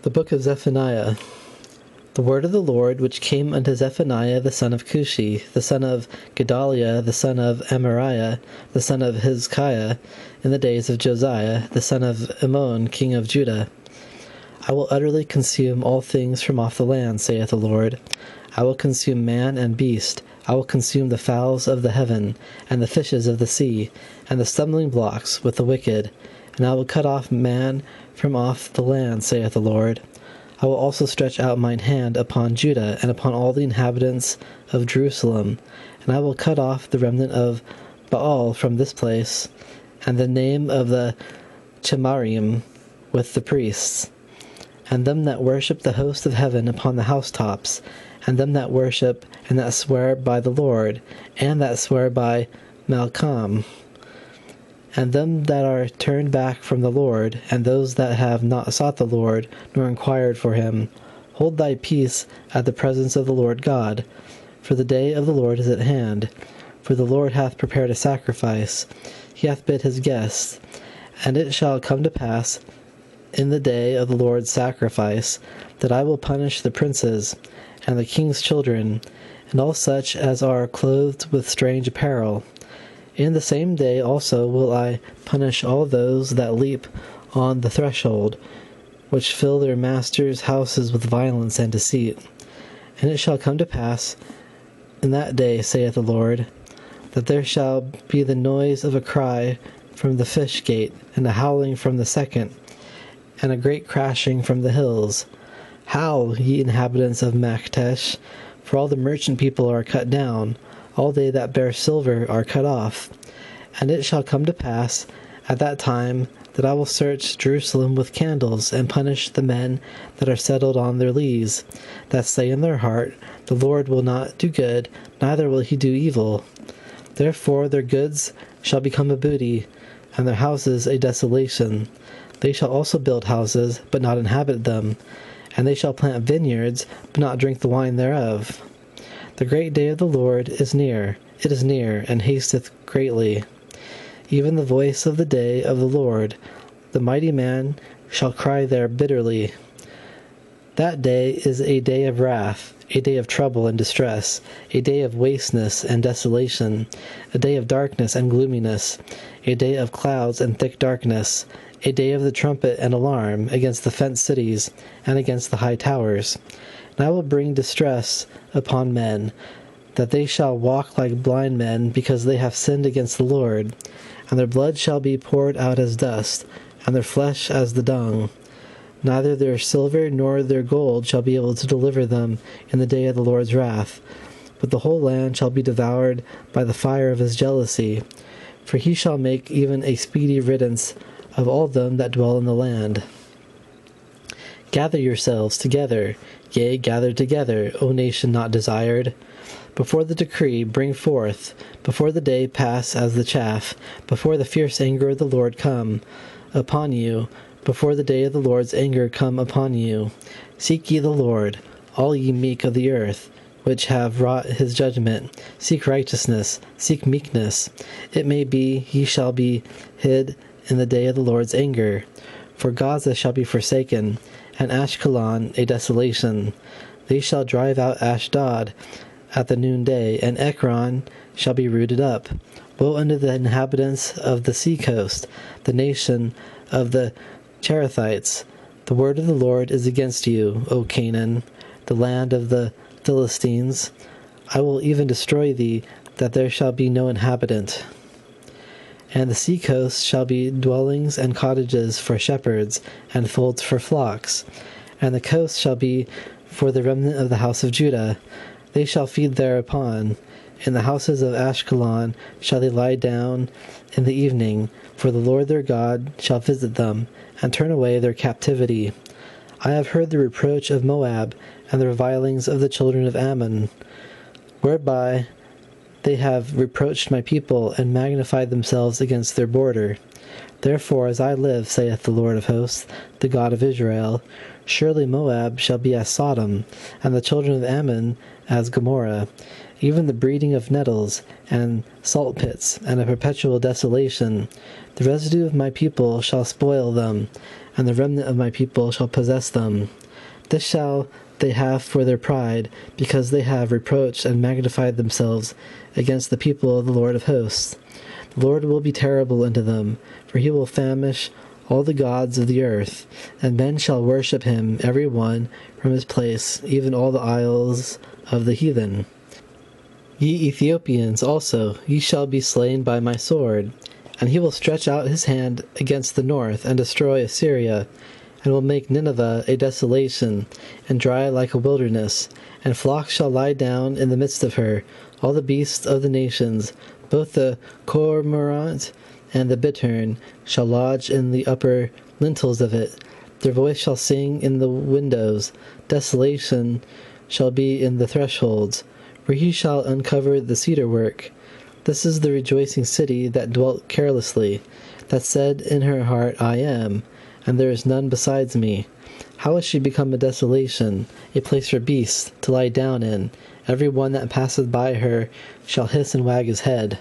The Book of Zephaniah. The word of the Lord which came unto Zephaniah the son of Cushi, the son of Gedaliah, the son of Amariah, the son of Hezekiah, in the days of Josiah, the son of Ammon, king of Judah. I will utterly consume all things from off the land, saith the Lord. I will consume man and beast. I will consume the fowls of the heaven, and the fishes of the sea, and the stumbling blocks with the wicked. And I will cut off man from off the land, saith the Lord. I will also stretch out mine hand upon Judah, and upon all the inhabitants of Jerusalem. And I will cut off the remnant of Baal from this place, and the name of the Chemarim with the priests, and them that worship the host of heaven upon the housetops, and them that worship and that swear by the Lord, and that swear by Malcham, and them that are turned back from the Lord, and those that have not sought the Lord, nor inquired for him. Hold thy peace at the presence of the Lord God, for the day of the Lord is at hand. For the Lord hath prepared a sacrifice, he hath bid his guests. And it shall come to pass in the day of the Lord's sacrifice, that I will punish the princes, and the king's children, and all such as are clothed with strange apparel. In the same day also will I punish all those that leap on the threshold, which fill their masters' houses with violence and deceit. And it shall come to pass in that day, saith the Lord, that there shall be the noise of a cry from the fish gate, and a howling from the second, and a great crashing from the hills. Howl, ye inhabitants of Maktesh, for all the merchant people are cut down, all they that bear silver are cut off. And it shall come to pass at that time that I will search Jerusalem with candles, and punish the men that are settled on their lees, that say in their heart, the Lord will not do good, neither will he do evil. Therefore their goods shall become a booty, and their houses a desolation. They shall also build houses, but not inhabit them, and they shall plant vineyards, but not drink the wine thereof. The great day of the Lord is near, it is near, and hasteth greatly. Even the voice of the day of the Lord, the mighty man shall cry there bitterly. That day is a day of wrath, a day of trouble and distress, a day of wasteness and desolation, a day of darkness and gloominess, a day of clouds and thick darkness, a day of the trumpet and alarm against the fenced cities and against the high towers. And I will bring distress upon men, that they shall walk like blind men, because they have sinned against the Lord. And their blood shall be poured out as dust, and their flesh as the dung. Neither their silver nor their gold shall be able to deliver them in the day of the Lord's wrath. But the whole land shall be devoured by the fire of his jealousy. For he shall make even a speedy riddance of all them that dwell in the land. Gather yourselves together, yea, gather together, O nation not desired. Before the decree bring forth, before the day pass as the chaff, before the fierce anger of the Lord come upon you, before the day of the Lord's anger come upon you. Seek ye the Lord, all ye meek of the earth, which have wrought his judgment. Seek righteousness, seek meekness. It may be ye shall be hid in the day of the Lord's anger. For Gaza shall be forsaken, and Ashkelon a desolation. They shall drive out Ashdod at the noonday, and Ekron shall be rooted up. Woe unto the inhabitants of the sea coast, the nation of the Cherethites. The word of the Lord is against you, O Canaan, the land of the Philistines. I will even destroy thee, that there shall be no inhabitant. And the sea coast shall be dwellings and cottages for shepherds, and folds for flocks. And the coast shall be for the remnant of the house of Judah. They shall feed thereupon. In the houses of Ashkelon shall they lie down in the evening, for the Lord their God shall visit them, and turn away their captivity. I have heard the reproach of Moab, and the revilings of the children of Ammon, whereby they have reproached my people, and magnified themselves against their border. Therefore, as I live, saith the Lord of hosts, the God of Israel, Surely Moab shall be as Sodom, and the children of Ammon as Gomorrah, even the breeding of nettles, and salt pits, and a perpetual desolation. The residue of my people shall spoil them, and the remnant of my people shall possess them. This shall they have for their pride, because they have reproached and magnified themselves against the people of the Lord of hosts. The Lord will be terrible unto them, for he will famish all the gods of the earth, and men shall worship him, every one from his place, even all the isles of the heathen. Ye Ethiopians also, ye shall be slain by my sword. And he will stretch out his hand against the north, and destroy Assyria, and will make Nineveh a desolation, and dry like a wilderness. And flocks shall lie down in the midst of her, all the beasts of the nations, both the cormorant and the bittern shall lodge in the upper lintels of it. Their voice shall sing in the windows. Desolation shall be in the thresholds, where he shall uncover the cedar work. This is the rejoicing city that dwelt carelessly, that said in her heart, I am, and there is none besides me. How is she become a desolation, a place for beasts to lie down in? Every one that passeth by her shall hiss and wag his head.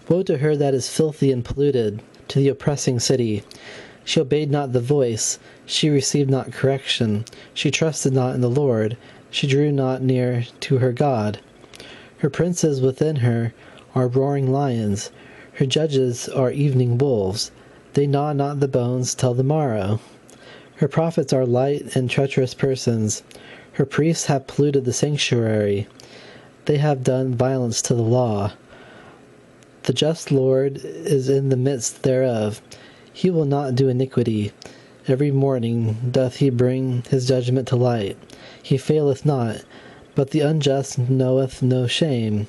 Woe to her that is filthy and polluted, to the oppressing city. She obeyed not the voice, she received not correction, she trusted not in the Lord, she drew not near to her God. Her princes within her are roaring lions, her judges are evening wolves. They gnaw not the bones till the morrow. Her prophets are light and treacherous persons. Her priests have polluted the sanctuary. They have done violence to the law. The just Lord is in the midst thereof. He will not do iniquity. Every morning doth he bring his judgment to light. He faileth not, but the unjust knoweth no shame.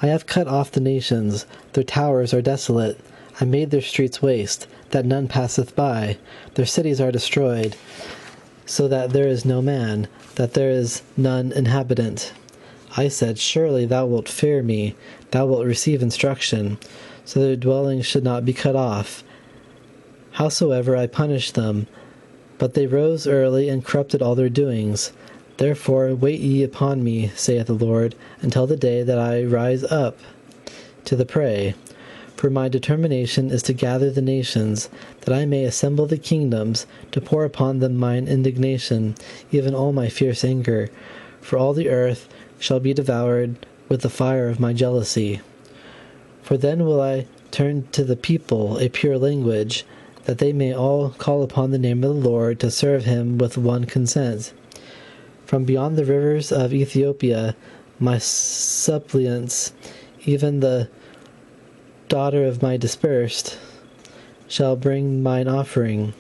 I have cut off the nations, their towers are desolate. I made their streets waste, that none passeth by. Their cities are destroyed, so that there is no man, that there is none inhabitant. I said, Surely thou wilt fear me, thou wilt receive instruction, so their dwellings should not be cut off. Howsoever I punished them, but they rose early and corrupted all their doings. Therefore wait ye upon me, saith the Lord, until the day that I rise up to the prey. For my determination is to gather the nations, that I may assemble the kingdoms, to pour upon them mine indignation, even all my fierce anger. For all the earth shall be devoured with the fire of my jealousy. For then will I turn to the people a pure language, that they may all call upon the name of the Lord to serve him with one consent. From beyond the rivers of Ethiopia, my suppliants, even the daughter of my dispersed, shall bring mine offering.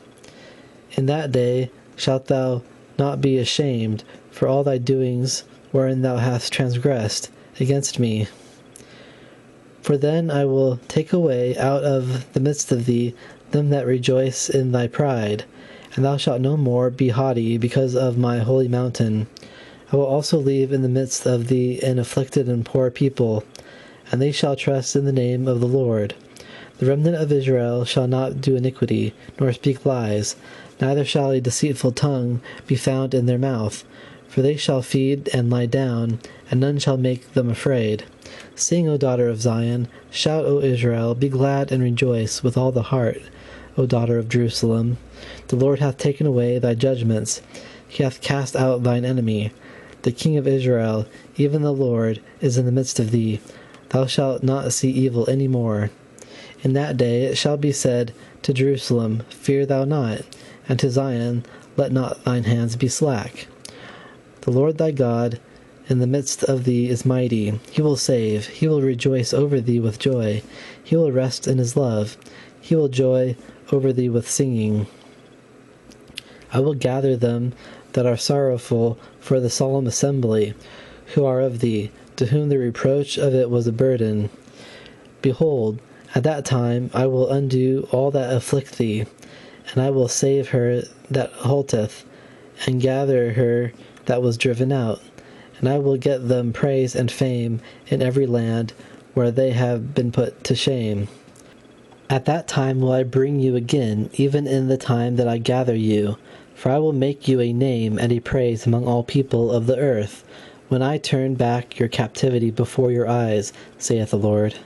In that day shalt thou not be ashamed for all thy doings wherein thou hast transgressed against me. For then I will take away out of the midst of thee them that rejoice in thy pride, and thou shalt no more be haughty because of my holy mountain. I will also leave in the midst of thee an afflicted and poor people, and they shall trust in the name of the Lord. The remnant of Israel shall not do iniquity, nor speak lies, neither shall a deceitful tongue be found in their mouth. For they shall feed and lie down, and none shall make them afraid. Sing, O daughter of Zion, shout, O Israel, be glad and rejoice with all the heart, O daughter of Jerusalem. The Lord hath taken away thy judgments, he hath cast out thine enemy. The King of Israel, even the Lord, is in the midst of thee. Thou shalt not see evil any more. In that day it shall be said to Jerusalem, Fear thou not, and to Zion, Let not thine hands be slack. The Lord thy God in the midst of thee is mighty. He will save. He will rejoice over thee with joy. He will rest in his love. He will joy over thee with singing. I will gather them that are sorrowful for the solemn assembly, who are of thee, to whom the reproach of it was a burden. Behold, at that time I will undo all that afflict thee, and I will save her that halteth, and gather her that was driven out. And I will get them praise and fame in every land where they have been put to shame. At that time will I bring you again, even in the time that I gather you, For I will make you a name and a praise among all people of the earth, when I turn back your captivity before your eyes, saith the Lord.